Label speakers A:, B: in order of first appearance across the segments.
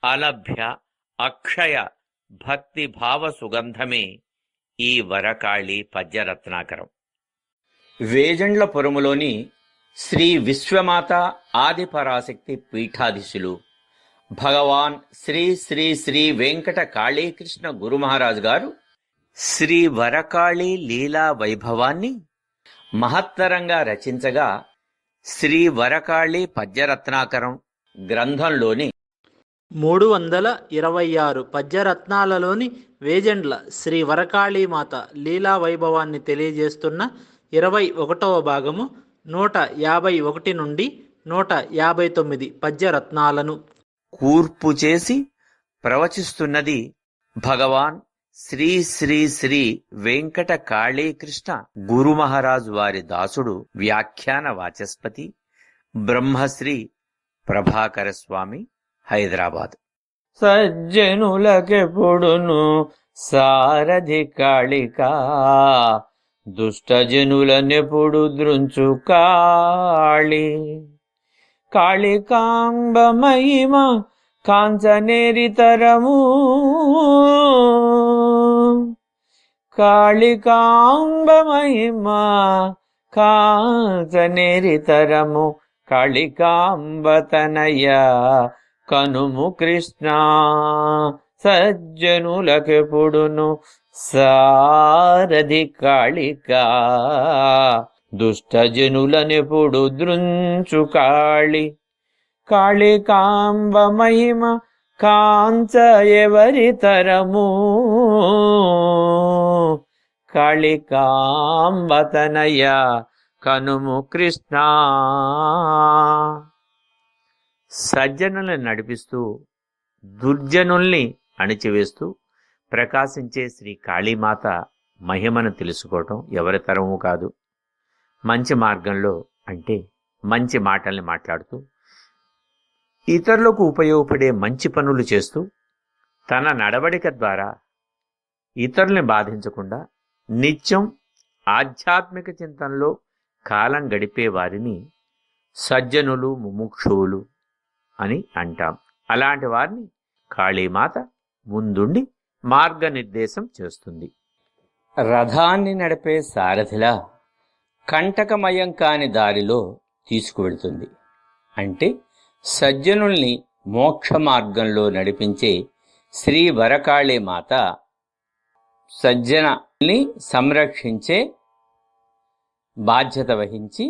A: అలభ్య అక్షయ భక్తి భావ సుగంధమే ఈ వరకాళి పద్యరత్నాకరం. వేజండ్లపురములోని శ్రీ విశ్వమాత ఆదిపరాశక్తి పీఠాధీశులు భగవాన్ శ్రీ శ్రీ శ్రీ వెంకట కాళీకృష్ణ గురుమహారాజు గారు శ్రీ వరకాళి లీలా వైభవాన్ని మహత్తరంగా రచించగా, శ్రీ వరకాళి పద్యరత్నాకరం గ్రంథంలోని
B: 326 పద్యరత్నాలలోని వేజండ్ల శ్రీ వరకాళీమాత లీలా వైభవాన్ని తెలియజేస్తున్న 21వ భాగము 151 నుండి 159 పద్యరత్నాలను
A: కూర్పు చేసి ప్రవచిస్తున్నది భగవాన్ శ్రీ శ్రీ శ్రీ వెంకట కాళీకృష్ణ గురుమహారాజు వారి దాసుడు వ్యాఖ్యాన వాచస్పతి బ్రహ్మశ్రీ ప్రభాకర స్వామి, హైదరాబాద్. సజ్జనులకెప్పుడును సారథి కాళికా, దుష్టజనులనెప్పుడు ద్రుంచు కాళి. కాళికాంబ మహిమ కాంచనేరితరము, కాళికాంబ మహిమ కాంచనేరితరము, కాళికాంబ తనయ కనుము కృష్ణ. సజ్జనులకెప్పుడును సారథి కాళికా, దుష్టజనులనెప్పుడు ద్రుంచు కాళి. కాళికాంబ మహిమ కాంచ ఎవరి తరము, కాళికాంబ తనయ కనుము కృష్ణ. సజ్జనుల్ని నడిపిస్తూ దుర్జనుల్ని అణిచివేస్తూ ప్రకాశించే శ్రీ కాళీమాత మహిమను తెలుసుకోవటం ఎవరి తరము కాదు. మంచి మార్గంలో అంటే మంచి మాటల్ని మాట్లాడుతూ ఇతరులకు ఉపయోగపడే మంచి పనులు చేస్తూ తన నడవడిక ద్వారా ఇతరుల్ని బాధించకుండా నిత్యం ఆధ్యాత్మిక చింతనలో కాలం గడిపే వారిని సజ్జనులు ముముక్షువులు అని అంటాం. అలాంటి వారిని కాళీమాత ముందుండి మార్గనిర్దేశం చేస్తుంది. రథాన్ని నడిపే సారథిలా కంటకమయం కాని దారిలో తీసుకువెళ్తుంది. అంటే సజ్జనుల్ని మోక్ష మార్గంలో నడిపించే శ్రీ వరకాళీ మాత సజ్జనల్ని సంరక్షించే బాధ్యత వహించి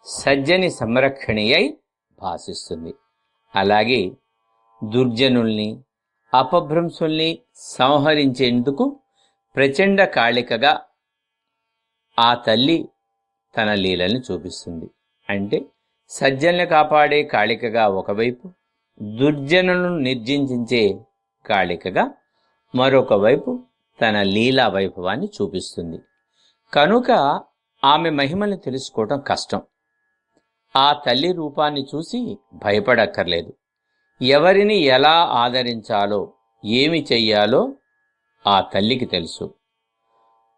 A: సజ్జని సంరక్షణి అయి భాసిస్తుంది. అలాగే దుర్జనుల్ని అపభ్రంశుల్ని సంహరించేందుకు ప్రచండ కాళికగా ఆ తల్లి తన లీలని చూపిస్తుంది. అంటే సజ్జల్ని కాపాడే కాళికగా ఒకవైపు, దుర్జనులను నిర్జించే కాళికగా మరొక వైపు తన లీలా వైభవాన్ని చూపిస్తుంది. కనుక ఆమె మహిమల్ని తెలుసుకోవటం కష్టం. ఆ తల్లి రూపాన్ని చూసి భయపడక్కర్లేదు. ఎవరిని ఎలా ఆదరించాలో, ఏమి చెయ్యాలో ఆ తల్లికి తెలుసు.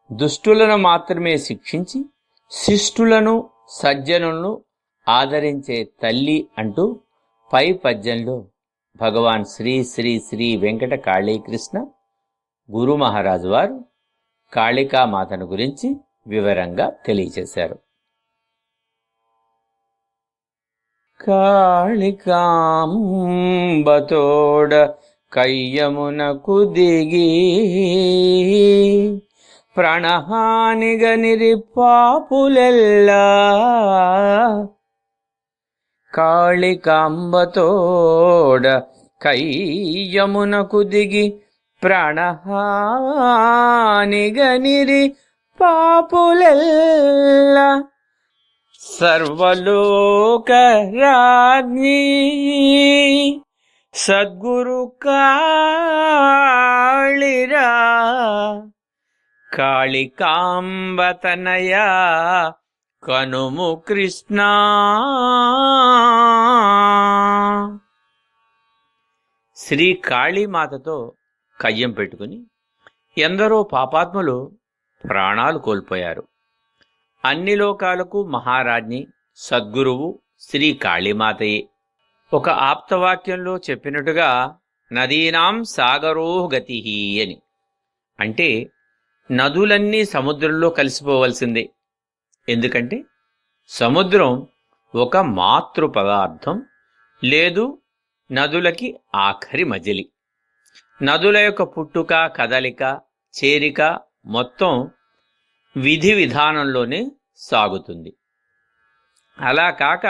A: దుష్టులను మాత్రమే శిక్షించి శిష్టులను సజ్జనులను ఆదరించే తల్లి అంటూ పై పద్యంలో భగవాన్ శ్రీ శ్రీ శ్రీ వెంకట కాళీకృష్ణ గురు మహారాజు వారు కాళికామాతను గురించి వివరంగా తెలియచేశారు. కాళికాంబతోడ కయ్యమునకు దిగి, ప్రాణహానిగనిరి పాపులెల్లా. కాళికాంబతోడ కయ్యమునకు దిగి, ప్రాణహానిగనిరి పాపులెల్లా. సర్వలోక రాజ్ఞి సద్గురు కాళిరా, కాళికాంబతనయ కనుము కృష్ణ. శ్రీ కాళీమాతతో కయ్యం పెట్టుకుని ఎందరో పాపాత్ములు ప్రాణాలు కోల్పోయారు. అన్ని లోకాలకు మహారాజ్ఞి సద్గురువు శ్రీ కాళీమాతయే. ఒక ఆప్తవాక్యంలో చెప్పినట్టుగా నదీనాం సాగరో గతి అని. అంటే నదులన్నీ సముద్రంలో కలిసిపోవలసిందే. ఎందుకంటే సముద్రం ఒక మాతృ పదార్థం, లేదు నదులకి ఆఖరి మజిలి. నదుల యొక్క పుట్టుక, కదలిక, చేరిక మొత్తం విధి విధానంలోనే సాగుతుంది. అలా కాక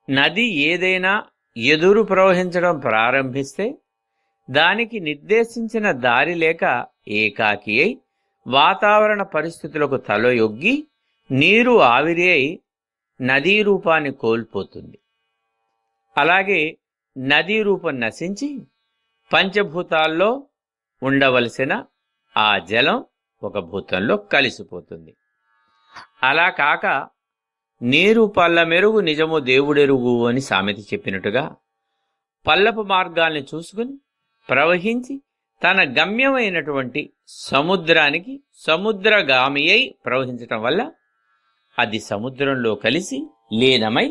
A: నది ఏదైనా ఎదురు ప్రవహించడం ప్రారంభిస్తే దానికి నిర్దేశించిన దారి లేక ఏకాకి అయి వాతావరణ పరిస్థితులకు తలయొగ్గి నీరు ఆవిరి అయి నదీ రూపాన్ని కోల్పోతుంది. అలాగే నదీ రూపం నశించి పంచభూతాల్లో ఉండవలసిన ఆ జలం ఒక భూతంలో కలిసిపోతుంది. అలా కాక నీరు పల్ల మెరుగు నిజము దేవుడెరుగు అని సామెత చెప్పినట్టుగా పల్లపు మార్గాల్ని చూసుకుని ప్రవహించి తన గమ్యమైనటువంటి సముద్రానికి సముద్రగామి అయి ప్రవహించటం వల్ల అది సముద్రంలో కలిసి లీనమై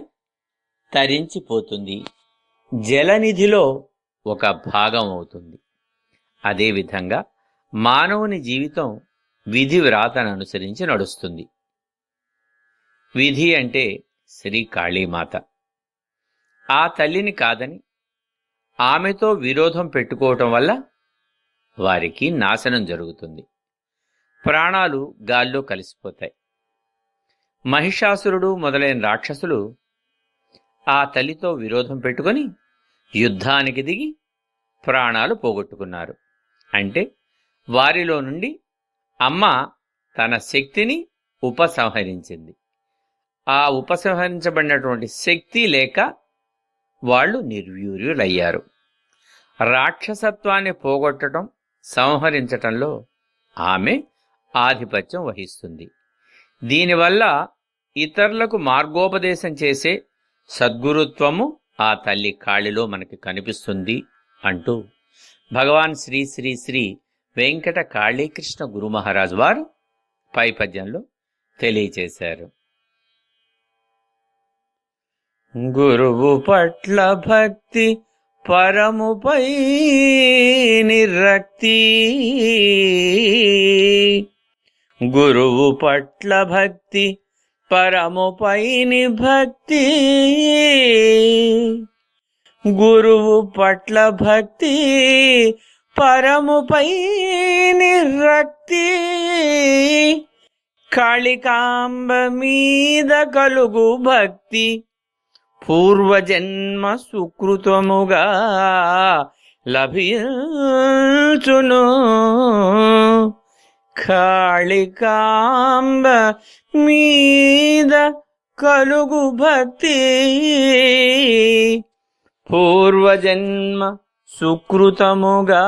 A: తరించిపోతుంది, జలనిధిలో ఒక భాగం అవుతుంది. అదేవిధంగా మానవుని జీవితం విధి వ్రాతను అనుసరించి నడుస్తుంది. విధి అంటే శ్రీ కాళీమాత. ఆ తల్లిని కాదని ఆమెతో విరోధం పెట్టుకోవటం వల్ల వారికి నాశనం జరుగుతుంది, ప్రాణాలు గాల్లో కలిసిపోతాయి. మహిషాసురుడు మొదలైన రాక్షసులు ఆ తల్లితో విరోధం పెట్టుకొని యుద్ధానికి దిగి ప్రాణాలు పోగొట్టుకున్నారు. అంటే వారిలో నుండి అమ్మ తన శక్తిని ఉపసంహరించింది. ఆ ఉపసంహరించబడినటువంటి శక్తి లేక వాళ్ళు నిర్వీర్యులయ్యారు. రాక్షసత్వాన్ని పోగొట్టడం, సంహరించటంలో ఆమె ఆధిపత్యం వహిస్తుంది. దీనివల్ల ఇతరులకు మార్గోపదేశం చేసే సద్గురుత్వము ఆ తల్లి కాళిలో మనకి కనిపిస్తుంది అంటూ భగవాన్ శ్రీ శ్రీ శ్రీ వెంకట కాళీకృష్ణ గురు మహారాజ్ వారు పై పద్యంలో తెలియచేశారు. గురువు పట్ల భక్తి పరముపై నిరక్తి, గురువు పట్ల భక్తి పరముపై నిభక్తి, గురువు పట్ల భక్తి పరముపై నిరక్తి, కాళికాంబ మీద కలుగు భక్తి పూర్వజన్మ సుకృతముగా లభించును. కాళికాంబ మీద కలుగు భక్తి పూర్వజన్మ సుకృతముగా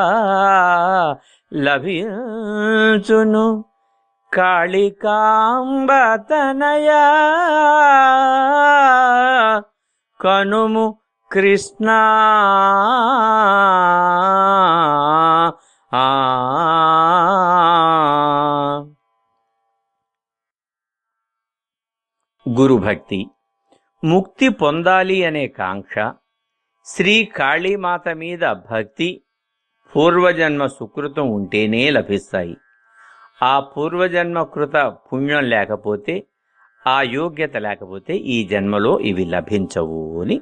A: లభించును. కాళికాంబ తనయా కనుము కృష్ణ. గురుభక్తి ముక్తి పొందాలి అనే కాంక్ష, శ్రీ కాళీమాత మీద భక్తి పూర్వజన్మ సుకృతం ఉంటేనే లభిస్తాయి. ఆ పూర్వజన్మ కృత పుణ్యం లేకపోతే, ఆ యోగ్యత లేకపోతే ఈ జన్మలో ఇవి లభించవు అని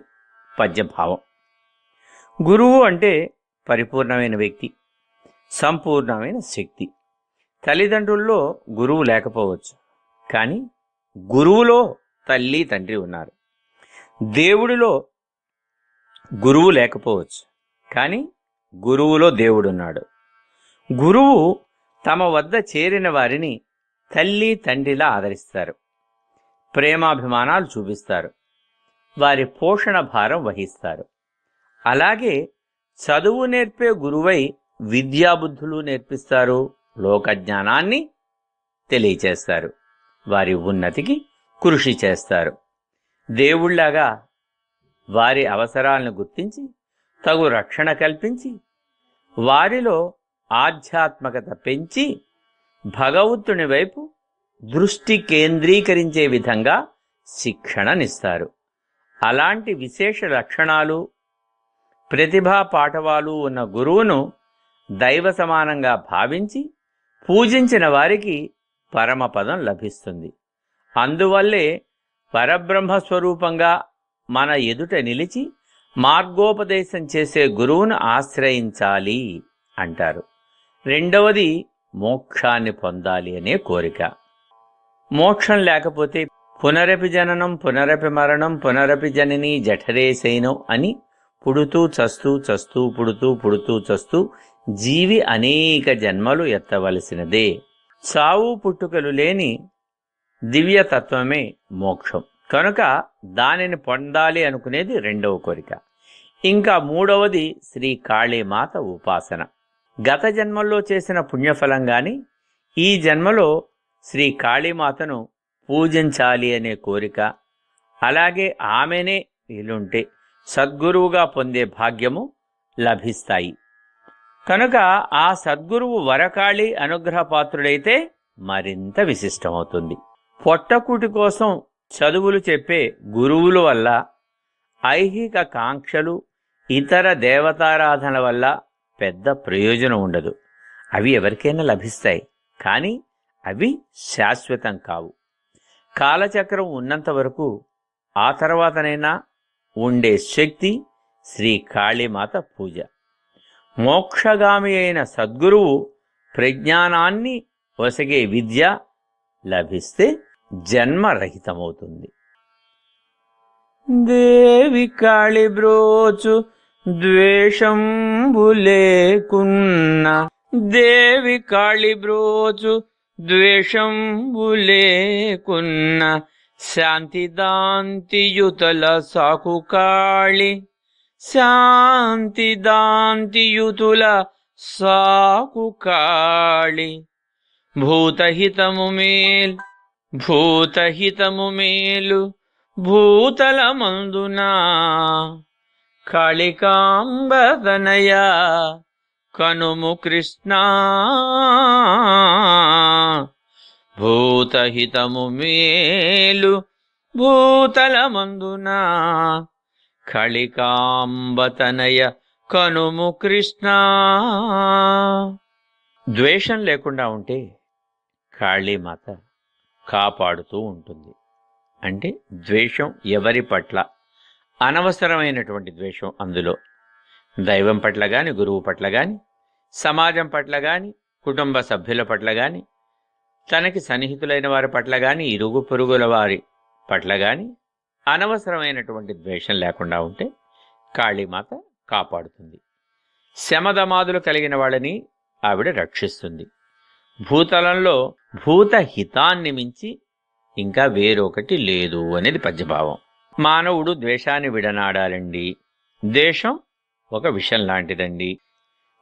A: పద్యభావం. గురువు అంటే పరిపూర్ణమైన వ్యక్తి, సంపూర్ణమైన శక్తి. తల్లిదండ్రుల్లో గురువు లేకపోవచ్చు, కానీ గురువులో తల్లి తండ్రి ఉన్నారు. దేవుడిలో గురువు లేకపోవచ్చు, కానీ గురువులో దేవుడున్నాడు. గురువు తమ వద్ద చేరిన వారిని తల్లి తండ్రిలా ఆదరిస్తారు, ప్రేమాభిమానాలు చూపిస్తారు, వారి పోషణ భారం వహిస్తారు. అలాగే చదువు నేర్పే గురువై విద్యాబుద్ధులు నేర్పిస్తారు, లోకజ్ఞానాన్ని తెలియచేస్తారు, వారి ఉన్నతికి కృషి చేస్తారు. దేవుళ్లాగా వారి అవసరాలను గుర్తించి తగు రక్షణ కల్పించి వారిలో ఆధ్యాత్మికత పెంచి భగవంతుని వైపు దృష్టి కేంద్రీకరించే విధంగా శిక్షణనిస్తారు. అలాంటి విశేష లక్షణాలు ప్రతిభా పాఠవాలు ఉన్న గురువును దైవ సమానంగా భావించి పూజించిన వారికి పరమపదం లభిస్తుంది. అందువల్లే పరబ్రహ్మస్వరూపంగా మన ఎదుట నిలిచి మార్గోపదేశం చేసే గురువును ఆశ్రయించాలి అంటారు. రెండవది మోక్షాన్ని పొందాలి అనే కోరిక. మోక్షం లేకపోతే పునరపి జననం పునరపి మరణం పునరపి జనని జఠరే శయనం అని పుడుతూ చస్తూ చస్తూ పుడుతూ చస్తూ జీవి అనేక జన్మలు ఎత్తవలసినదే. చావు పుట్టుకలు లేని దివ్యతత్వమే మోక్షం. కనుక దానిని పొందాలి అనుకునేది రెండవ కోరిక. ఇంకా మూడవది శ్రీ కాళీమాత ఉపాసన. గత జన్మల్లో చేసిన పుణ్యఫలం గాని ఈ జన్మలో శ్రీ కాళీమాతను పూజించాలి అనే కోరిక, అలాగే ఆమెనే వీలుంటే సద్గురువుగా పొందే భాగ్యము లభిస్తాయి. కనుక ఆ సద్గురువు వరకాళి అనుగ్రహపాత్రుడైతే మరింత విశిష్టమవుతుంది. పొట్టకూటి కోసం చదువులు చెప్పే గురువుల వల్ల ఐహిక కాంక్షలు ఇతర దేవతారాధన వల్ల పెద్ద ప్రయోజనం ఉండదు. అవి ఎవరికైనా లభిస్తాయి, కానీ అవి శాశ్వతం కావు. కాలచక్రం ఉన్నంత వరకు ఆ తర్వాతనైనా ఉండే శక్తి శ్రీ కాళీమాత పూజ. మోక్షగామి అయిన సద్గురువు ప్రజ్ఞానాన్ని ఒసగే విద్య లభిస్తే జన్మరహితమవుతుంది. దేవి కాళి బ్రోచు ద్వేషంబు లేకున్నా, దేవి కాళి బ్రోచు ద్వేషంబు లేకున్నా, శాంతిదాంతియుతల సాకు కాళి, శాంతిదాంతియుతుల సాకు కాళి. భూతహితము మేలు భూతహితము మేలు భూతలమందునా, కాళికాంబతనయ కనుము కృష్ణ. భూతహితము మేలు భూతలమందునా, కాళికాంబతనయ కనుము కృష్ణ. ద్వేషం లేకుండా ఉంటే కాళీమాత కాపాడుతూ ఉంటుంది. అంటే ద్వేషం ఎవరి పట్ల, అనవసరమైనటువంటి ద్వేషం, అందులో దైవం పట్ల గాని, గురువు పట్ల గాని, సమాజం పట్ల గాని, కుటుంబ సభ్యుల పట్ల గాని, తనకి సన్నిహితులైన వారి పట్ల గాని, ఇరుగు పొరుగుల వారి పట్ల గాని అనవసరమైనటువంటి ద్వేషం లేకుండా ఉంటే కాళీమాత కాపాడుతుంది. శమదమాదులు కలిగిన వాళ్ళని ఆవిడ రక్షిస్తుంది. భూతలంలో భూతహితాన్ని మించి ఇంకా వేరొకటి లేదు అనేది పద్యభావం. మానవుడు ద్వేషాన్ని విడనాడాలండి. ద్వేషం ఒక విషం లాంటిదండి.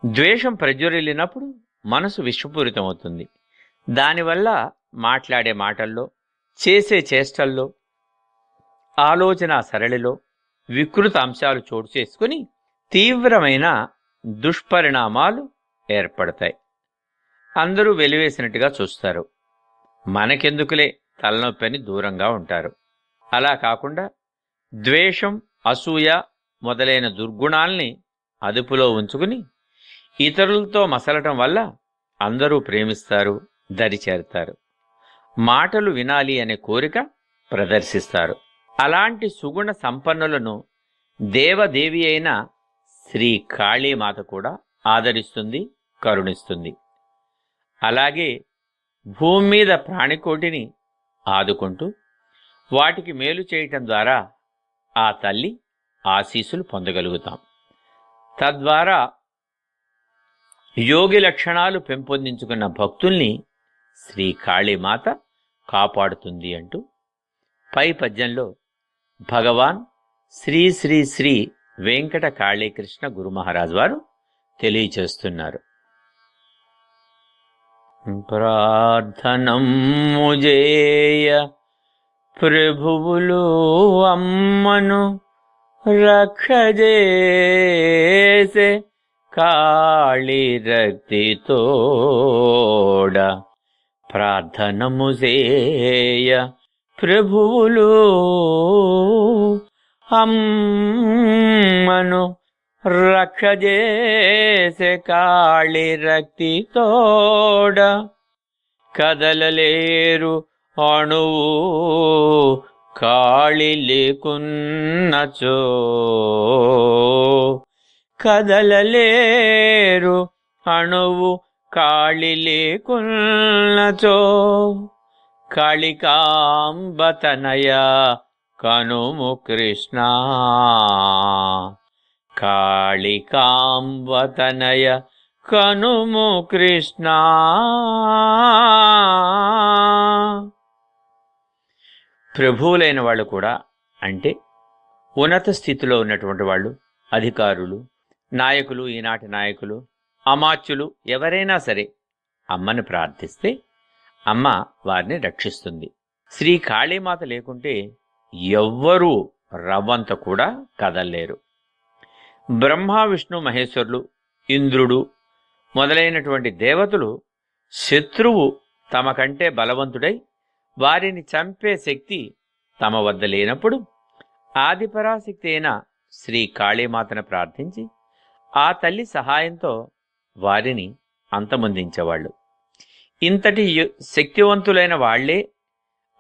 A: ద్వేషం ప్రజ్వరిల్లినప్పుడు మనసు విషపూరితమవుతుంది. దానివల్ల మాట్లాడే మాటల్లో, చేసే చేష్టల్లో, ఆలోచన సరళిలో వికృత అంశాలు చోటు చేసుకుని తీవ్రమైన దుష్పరిణామాలు ఏర్పడతాయి. అందరూ వెలివేసినట్టుగా చూస్తారు. మనకెందుకులే తలనొప్పి అని దూరంగా ఉంటారు. అలా కాకుండా ద్వేషం, అసూయ మొదలైన దుర్గుణాల్ని అదుపులో ఉంచుకుని ఇతరులతో మసలటం వల్ల అందరూ ప్రేమిస్తారు, దరిచేరుతారు. మాటలు వినాలి అనే కోరిక ప్రదర్శిస్తారు. అలాంటి సుగుణ సంపన్నులను దేవదేవి అయిన శ్రీ కాళీమాత కూడా ఆదరిస్తుంది, కరుణిస్తుంది. అలాగే భూమి మీద ప్రాణికోటిని ఆదుకుంటూ వాటికి మేలు చేయటం ద్వారా ఆ తల్లి ఆశీస్సులు పొందగలుగుతాం. తద్వారా యోగి లక్షణాలు పెంపొందించుకున్న భక్తుల్ని శ్రీ కాళీమాత కాపాడుతుంది అంటూ పై పద్యంలో భగవాన్ శ్రీ శ్రీ శ్రీ వెంకట కాళీకృష్ణ గురు మహారాజ్ వారు తెలియచేస్తున్నారు. ప్రార్థనము జేయ ప్రభువులు అమ్మను రక్షజేసే కాళీ రక్తితోడ. ప్రార్థనము జేయ ప్రభువులు అమ్మను రక్షజేసే కాళి రక్తితోడ కదలలేరు అణువు కాళి లేకున్నచో కదలలేరు అణువు కాళి లేకున్నచో కాళికాంబతనయ కనుము కృష్ణ కాళికాంబతనయ కనుము కృష్ణ. ప్రభువులైన వాళ్ళు కూడా, అంటే ఉన్నత స్థితిలో ఉన్నటువంటి వాళ్ళు, అధికారులు, నాయకులు, ఈనాటి నాయకులు, అమాత్యులు ఎవరైనా సరే అమ్మని ప్రార్థిస్తే అమ్మ వారిని రక్షిస్తుంది. శ్రీ కాళీమాత లేకుంటే ఎవ్వరూ రవ్వంత కూడా కదల్లేరు. బ్రహ్మ, విష్ణు, మహేశ్వరులు, ఇంద్రుడు మొదలైనటువంటి దేవతలు శత్రువు తమ కంటే బలవంతుడై వారిని చంపే శక్తి తమ వద్ద లేనప్పుడు ఆదిపరాశక్తి అయిన శ్రీ కాళీమాతను ప్రార్థించి ఆ తల్లి సహాయంతో వారిని అంతమొందించేవాళ్ళు. ఇంతటి శక్తివంతులైన వాళ్లే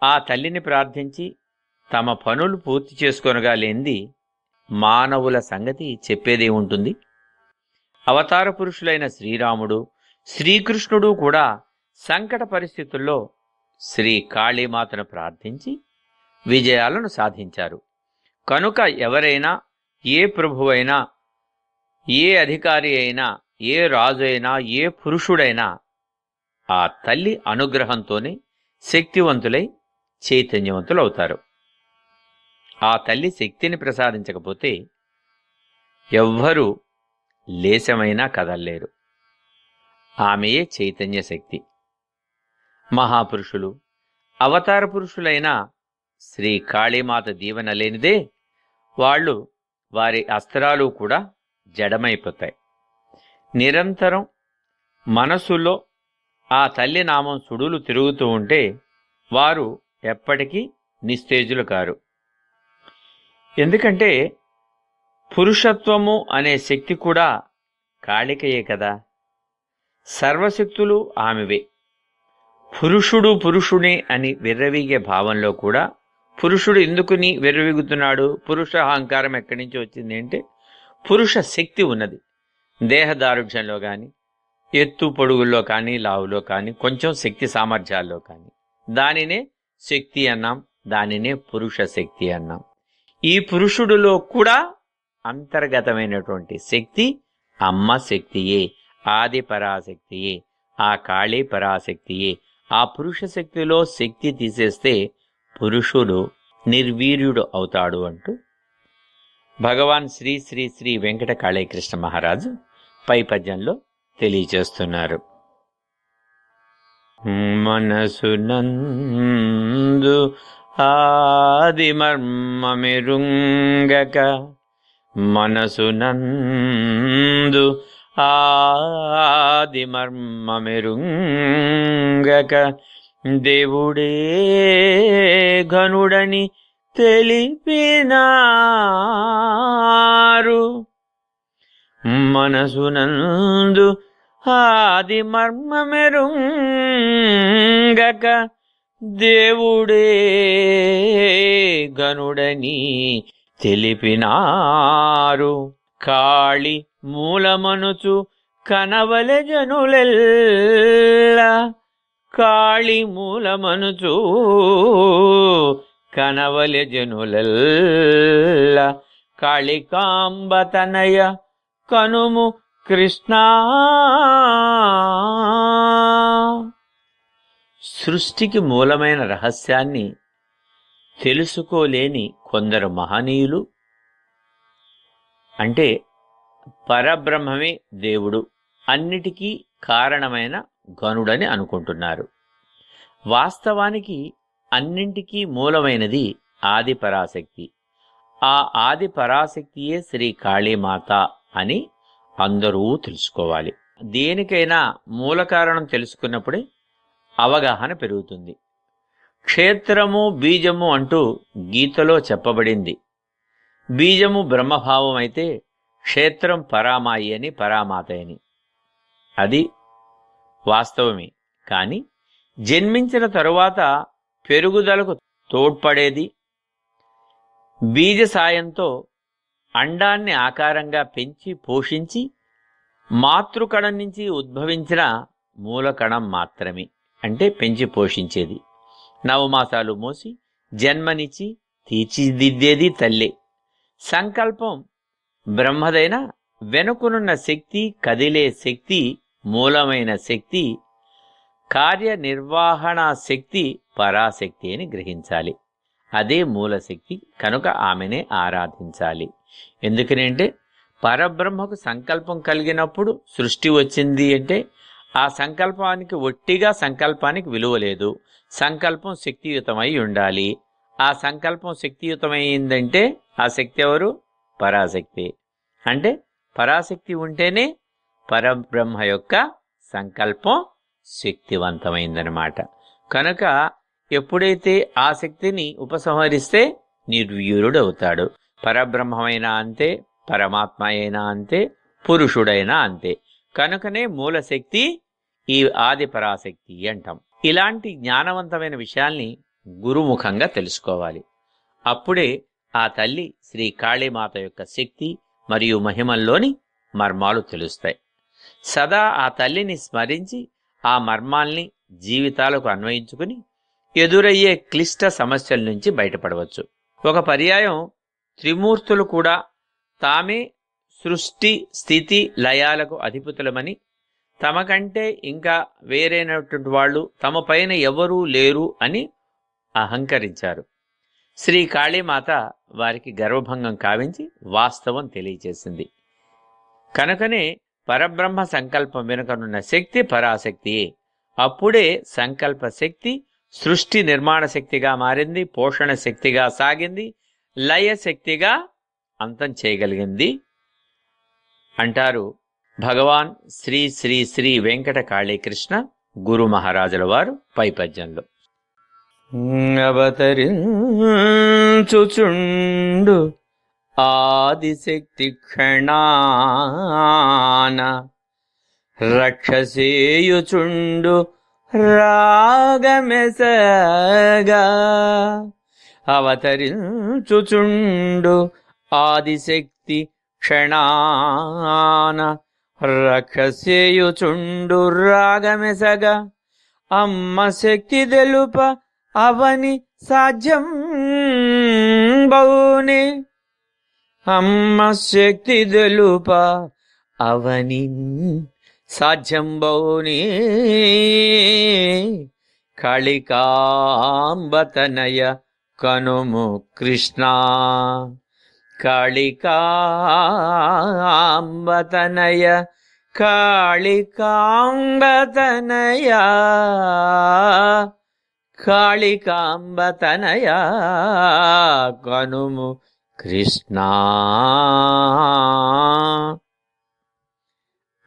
A: ఆ తల్లిని ప్రార్థించి తమ పనులు పూర్తి చేసుకొనగా లేనిది మానవుల సంగతి చెప్పేదే ఉంటుంది. అవతార పురుషులైన శ్రీరాముడు, శ్రీకృష్ణుడు కూడా సంకట పరిస్థితుల్లో శ్రీ కాళీమాతను ప్రార్థించి విజయాలను సాధించారు. కనుక ఎవరైనా, ఏ ప్రభువైనా, ఏ అధికారి అయినా, ఏ రాజు అయినా, ఏ పురుషుడైనా ఆ తల్లి అనుగ్రహంతోనే శక్తివంతులై చైతన్యవంతులవుతారు. ఆ తల్లి శక్తిని ప్రసాదించకపోతే ఎవ్వరూ లేశమైనా కదల్లేరు. ఆమెయే చైతన్య శక్తి. మహాపురుషులు, అవతార పురుషులైన శ్రీ కాళీమాత దీవెన లేనిదే వాళ్ళు, వారి అస్త్రాలు కూడా జడమైపోతాయి. నిరంతరం మనసులో ఆ తల్లి నామం సుడులు తిరుగుతూ ఉంటే వారు ఎప్పటికీ నిస్తేజులు కారు. ఎందుకంటే పురుషత్వము అనే శక్తి కూడా కాళికయే కదా. సర్వశక్తులు ఆమెవే. పురుషుడు పురుషుడే అని విర్రవీగే భావంలో కూడా పురుషుడు ఎందుకుని విర్రవీగుతున్నాడు, పురుష అహంకారం ఎక్కడి నుంచి వచ్చింది అంటే పురుష శక్తి ఉన్నది. దేహదారుఢ్యంలో కానీ, ఎత్తు పొడుగుల్లో కానీ, లావులో కానీ, కొంచెం శక్తి సామర్థ్యాల్లో కానీ, దానినే శక్తి అన్నాం, దానినే పురుష శక్తి అన్నాం. ఈ పురుషుడిలో కూడా అంతర్గతమైనటువంటి శక్తి అమ్మ శక్తియే, ఆది పరాశక్తియే, ఆ కాళీ పరాశక్తియే. ఆ పురుష శక్తిలో శక్తి తీసేస్తే పురుషుడు నిర్వీర్యుడు అవుతాడు అంటూ భగవాన్ శ్రీ శ్రీ శ్రీ వెంకట కాళీకృష్ణ మహారాజు పై పద్యంలో తెలియచేస్తున్నారు. మనసునందు ఆదిమర్మమెరుంగక, మనసునందు ఆదిమర్మమెరుంగక, దేవుడే ఘనుడని తెలిపినారు. మనసునందు ఆదిమర్మమెరుంగక, దేవుడే ఘనుడని తెలిపినారు. కాళి మూలమనుచు కనవలె జనులెల్ల, కాళి మూలమనుచు కనవలె జనులెల్ల, కాళికాంబతనయ కనుము కృష్ణ. సృష్టికి మూలమైన రహస్యాన్ని తెలుసుకోలేని కొందరు మహనీయులు, అంటే పరబ్రహ్మమే దేవుడు, అన్నిటికీ కారణమైన ఘనుడని అనుకుంటున్నారు. వాస్తవానికి అన్నింటికీ మూలమైనది ఆది పరాశక్తి. ఆ ఆది పరాశక్తియే శ్రీ కాళీమాత అని అందరూ తెలుసుకోవాలి. దేనికైనా మూల కారణం తెలుసుకున్నప్పుడే అవగాహన పెరుగుతుంది. క్షేత్రము బీజము అంటూ గీతలో చెప్పబడింది. బీజము బ్రహ్మభావం అయితే క్షేత్రం పరామాయి అని, పరామాత అని. అది వాస్తవమే. కానీ జన్మించిన తరువాత పెరుగుదలకు తోడ్పడేది బీజ సాయంతో అండాన్ని ఆకారంగా పెంచి పోషించి మాతృకణం నుంచి ఉద్భవించిన మూలకణం మాత్రమే. అంటే పెంచి పోషించేది, నవమాసాలు మోసి జన్మనిచ్చి తీర్చిదిద్దేది తల్లే. సంకల్పం బ్రహ్మదైన వెనుకనున్న శక్తి, కదిలే శక్తి, మూలమైన శక్తి, కార్యనిర్వహణ శక్తి పరాశక్తి అని గ్రహించాలి. అదే మూలశక్తి కనుక ఆమెనే ఆరాధించాలి. ఎందుకనంటే పరబ్రహ్మకు సంకల్పం కలిగినప్పుడు సృష్టి వచ్చింది అంటే ఆ సంకల్పానికి ఒట్టిగా సంకల్పానికి విలువ లేదు. సంకల్పం శక్తియుతమై ఉండాలి. ఆ సంకల్పం శక్తియుతమైందంటే ఆ శక్తి ఎవరు? పరాశక్తి. అంటే పరాశక్తి ఉంటేనే పరబ్రహ్మ యొక్క సంకల్పం శక్తివంతమైందనమాట. కనుక ఎప్పుడైతే ఆ శక్తిని ఉపసంహరిస్తే నిర్వీర్యుడు అవుతాడు. పరబ్రహ్మమైనా అంతే, పరమాత్మ అయినా అంతే, పురుషుడైనా అంతే. కనుకనే మూలశక్తి ఈ ఆది పరాశక్తి అంటాం. ఇలాంటి జ్ఞానవంతమైన విషయాల్ని గురుముఖంగా తెలుసుకోవాలి. అప్పుడే ఆ తల్లి శ్రీ కాళీమాత యొక్క శక్తి మరియు మహిమల్లోని మర్మాలు తెలుస్తాయి. సదా ఆ తల్లిని స్మరించి ఆ మర్మాల్ని జీవితాలకు అన్వయించుకుని ఎదురయ్యే క్లిష్ట సమస్యల నుంచి బయటపడవచ్చు. ఒక పర్యాయం త్రిమూర్తులు కూడా తామే సృష్టి స్థితి లయాలకు అధిపతులమని, తమకంటే ఇంకా వేరైనటువంటి వాళ్ళు తమ పైన ఎవరూ లేరు అని అహంకరించారు. శ్రీ కాళీమాత వారికి గర్వభంగం కావించి వాస్తవం తెలియచేసింది. కనుకనే పరబ్రహ్మ సంకల్పం వెనుకనున్న శక్తి పరాశక్తియే. అప్పుడే సంకల్ప శక్తి సృష్టి నిర్మాణ శక్తిగా మారింది, పోషణ శక్తిగా సాగింది, లయ శక్తిగా అంతం చేయగలిగింది అంటారు భగవాన్ శ్రీ శ్రీ శ్రీ వెంకట కాళీకృష్ణ గురు మహారాజుల వారు పై పద్యంలో. అవతరించుచుండు ఆదిశక్తి క్షణాన రక్షసేయుచుండు రాగమెసగా. అవతరించుచుండు ఆదిశక్తి క్షణాన రక్షసేయుచుండు రాగమెసగా. అమ్మ శక్తి తెలుప అవని సాధ్యం బౌనే. అమ్మ శక్తి తెలుప అవని సాధ్యం బౌనే. కాళికాంబతనయ కనుము కృష్ణ. కాళికాంబతనయ కాళికాంబతనయ కాళికాంబతనయ కనుము కృష్ణ.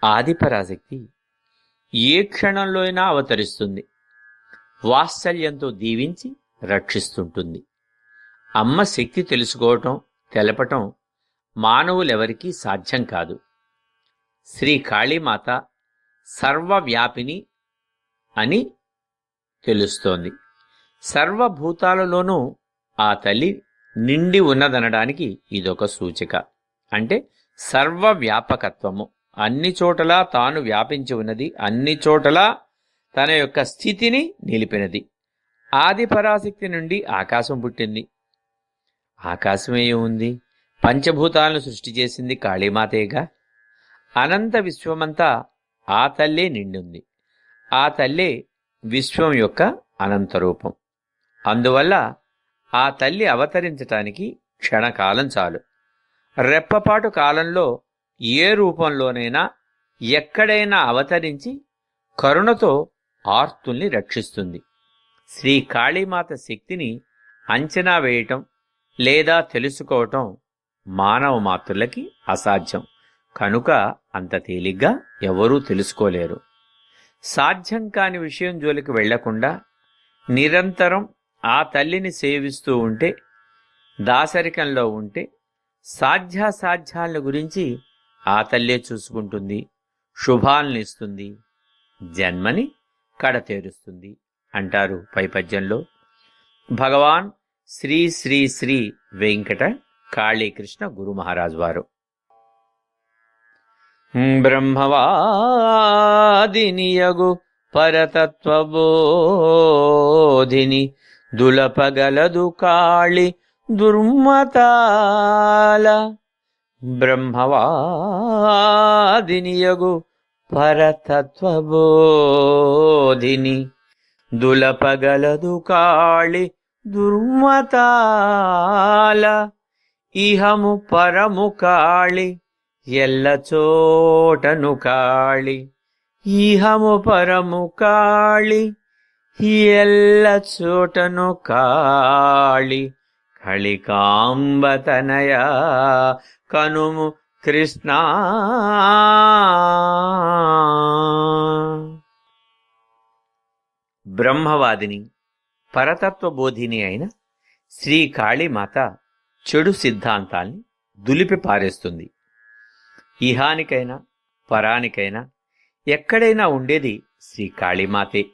A: ఆదిపరాశక్తి ఏ క్షణంలో అయినా అవతరిస్తుంది. వాత్సల్యంతో దీవించి రక్షిస్తుంటుంది. అమ్మ శక్తి తెలుసుకోవటం, తెలపటం మానవులెవరికీ సాధ్యం కాదు. శ్రీ కాళీమాత సర్వవ్యాపిని అని తెలుస్తోంది. సర్వభూతాలలోనూ ఆ తల్లి నిండి ఉన్నదనడానికి ఇదొక సూచిక. అంటే సర్వవ్యాపకత్వము, అన్ని చోటలా తాను వ్యాపించి ఉన్నది, అన్ని చోటలా తన యొక్క స్థితిని నిలిపినది. ఆది పరాశక్తి నుండి ఆకాశం పుట్టింది. ఆకాశమే ఉంది, పంచభూతాలను సృష్టి చేసింది కాళీమాతేగా. అనంత విశ్వమంతా ఆ తల్లే నిండుంది. ఆ తల్లే విశ్వం యొక్క అనంతరూపం. అందువల్ల ఆ తల్లి అవతరించటానికి క్షణకాలం చాలు. రెప్పపాటు కాలంలో ఏ రూపంలోనైనా ఎక్కడైనా అవతరించి కరుణతో ఆర్తుల్ని రక్షిస్తుంది. శ్రీ కాళీమాత శక్తిని అంచనా వేయటం లేదా తెలుసుకోవటం మానవ మాతృలకి అసాధ్యం. కనుక అంత తేలిగ్గా ఎవరూ తెలుసుకోలేరు. సాధ్యం కాని విషయం జోలికి వెళ్లకుండా నిరంతరం ఆ తల్లిని సేవిస్తూ ఉంటే, దాసరికంలో ఉంటే సాధ్యాసాధ్యాల గురించి ఆ తల్లే చూసుకుంటుంది, శుభాలనిస్తుంది, జన్మని కడతేరుస్తుంది అంటారు పై పద్యంలో. భగవాన్ శ్రీ శ్రీ శ్రీ వెంకట కాళీకృష్ణ గురు మహారాజ్ వారు. బ్రహ్మవాదినియగు పరతత్వబోధిని దులపగలదు కాళి దుర్మతాల. బ్రహ్మవాదినియగు పరతత్వబోధిని దులపగలదు కాళి దుర్మతాల. ఇహము పరము కాళి ఎల్ల చోటను కాళి. ఇహము పరము కాళి ఎల్ల చోటను కాళి. కలికాంబతనయ కనుము కృష్ణ. బ్రహ్మవాదిని పరతత్వబోధిని అయిన శ్రీ కాళీమాత చెడు సిద్ధాంతాల్ని దులిపి పారేస్తుంది. ఇహానికైనా పరానికైనా ఎక్కడైనా ఉండేది శ్రీ కాళీమాతే.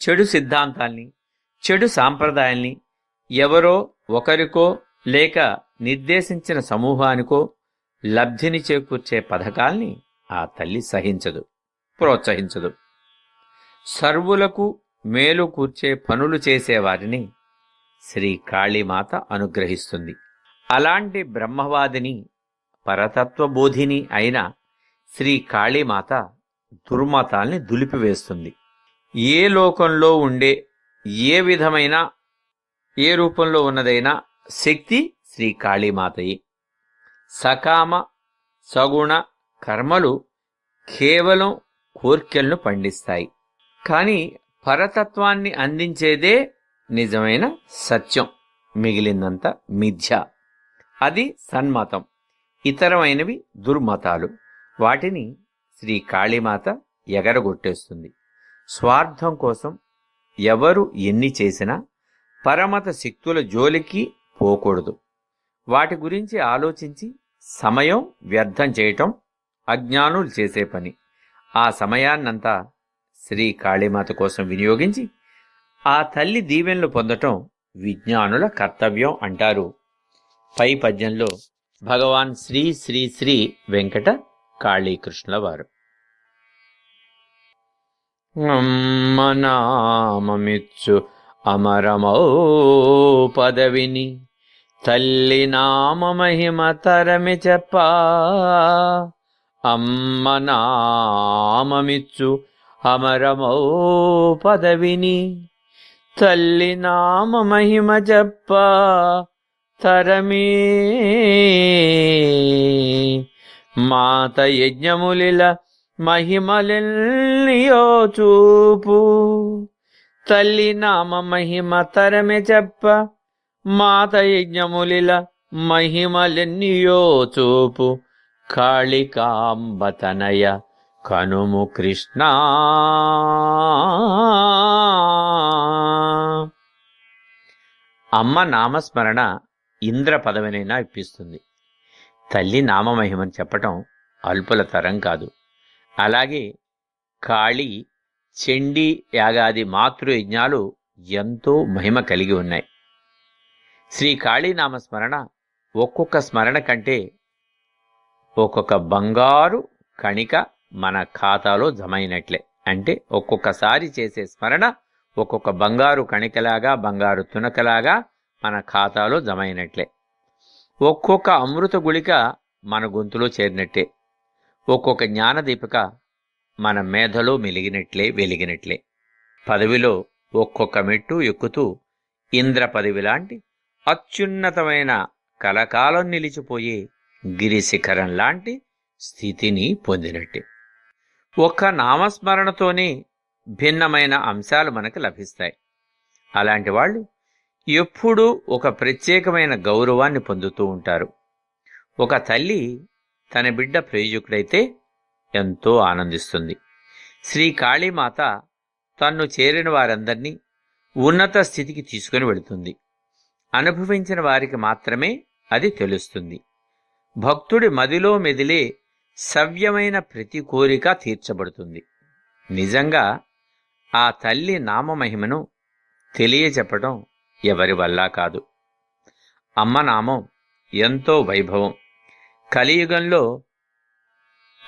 A: చెడు సిద్ధాంతాల్ని, చెడు సాంప్రదాయాల్ని ఎవరో ఒకరికో లేక నిర్దేశించిన సమూహానికో లబ్ధిని చేకూర్చే పథకాల్ని ఆ తల్లి సహించదు, ప్రోత్సహించదు. సర్వులకు మేలు కూర్చే పనులు చేసేవారిని శ్రీ కాళీమాత అనుగ్రహిస్తుంది. అలాంటి బ్రహ్మవాదిని పరతత్వబోధిని అయిన శ్రీ కాళీమాత దుర్మతాల్ని దులిపివేస్తుంది. ఏ లోకంలో ఉండే ఏ విధమైన ఏ రూపంలో ఉన్నదైనా శక్తి శ్రీ కాళీమాతయే. సకామ సగుణ కర్మలు కేవలం కోర్కెలను పండిస్తాయి. కానీ పరతత్వాన్ని అందించేదే నిజమైన సత్యం, మిగిలిందంతా మిథ్య. అది సన్మతం, ఇతరమైనవి దుర్మతాలు. వాటిని శ్రీ కాళీమాత ఎగరగొట్టేస్తుంది. స్వార్థం కోసం ఎవరు ఎన్ని చేసినా పరమత శక్తుల జోలికి పోకూడదు. వాటి గురించి ఆలోచించి సమయం వ్యర్థం చేయటం అజ్ఞానులు చేసే పని. ఆ సమయాన్నంతా శ్రీ కాళీమాత కోసం వినియోగించి ఆ తల్లి దీవెనలు పొందటం విజ్ఞానుల కర్తవ్యం అంటారు పై పద్యంలో భగవాన్ శ్రీ శ్రీ శ్రీ వెంకట కాళీకృష్ణుల వారు. అమ్మనామమిచ్చు అమరమౌ పదవిని తల్లి నామ మహిమ తరమి చెప్పా. అమ్మనామమిచ్చు అమరమౌ పదవిని తల్లి నామ మహిమ చెప్ప తరమే. మాత యజ్ఞములిల మహిమలెన్నో చూపు. తల్లి నామ మహిమ తరమే చెప్ప మాత యజ్ఞములిల మహిమలెన్నో చూపు. కాళికాంబతనయ కనుము కృష్ణ. అమ్మ నామస్మరణ ఇంద్ర పదవినైనా ఇప్పిస్తుంది. తల్లి నామమహిమని చెప్పటం అల్పుల తరం కాదు. అలాగే కాళీ, చండీ యాగాది మాతృయజ్ఞాలు ఎంతో మహిమ కలిగి ఉన్నాయి. శ్రీ కాళీనామస్మరణ ఒక్కొక్క స్మరణ కంటే ఒక్కొక్క బంగారు కణిక మన ఖాతాలో జమైనట్లే. అంటే ఒక్కొక్కసారి చేసే స్మరణ ఒక్కొక్క బంగారు కణికలాగా, బంగారు తునకలాగా మన ఖాతాలో జమైనట్లే. ఒక్కొక్క అమృత గుళిక మన గొంతులో చేరినట్టే. ఒక్కొక్క జ్ఞానదీపిక మన మేధలో వెలిగినట్లే. పదవిలో ఒక్కొక్క మెట్టు ఎక్కుతూ ఇంద్ర పదవి లాంటి అత్యున్నతమైన కలకాలం నిలిచిపోయే గిరిశిఖరం లాంటి స్థితిని పొందినట్టే. ఒక్క నామస్మరణతోనే భిన్నమైన అంశాలు మనకు లభిస్తాయి. అలాంటి వాళ్ళు ఎప్పుడూ ఒక ప్రత్యేకమైన గౌరవాన్ని పొందుతూ ఉంటారు. ఒక తల్లి తన బిడ్డ ప్రయోజకుడైతే ఎంతో ఆనందిస్తుంది. శ్రీ కాళీమాత తన్ను చేరిన వారందరినీ ఉన్నత స్థితికి తీసుకుని వెళుతుంది. అనుభవించిన వారికి మాత్రమే అది తెలుస్తుంది. భక్తుడి మదిలో మెదిలే సవ్యమైన ప్రతి కోరిక తీర్చబడుతుంది. నిజంగా ఆ తల్లి నామమహిమను తెలియచెప్పటం ఎవరి వల్ల కాదు. అమ్మ నామం ఎంతో వైభవం. కలియుగంలో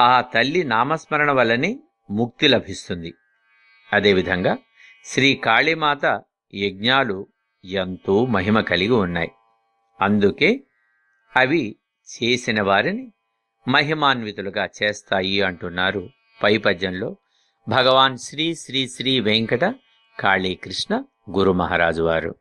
A: ఆ తల్లి నామస్మరణ వల్లనే ముక్తి లభిస్తుంది. అదేవిధంగా శ్రీ కాళీమాత యజ్ఞాలు ఎంతో మహిమ కలిగి ఉన్నాయి. అందుకే అవి చేసిన వారిని మహిమాన్వితులుగా చేస్తాయి అంటున్నారు పై పద్యంలో భగవాన్ శ్రీ శ్రీ శ్రీ వెంకట కాళీకృష్ణ గురు మహారాజు వారు.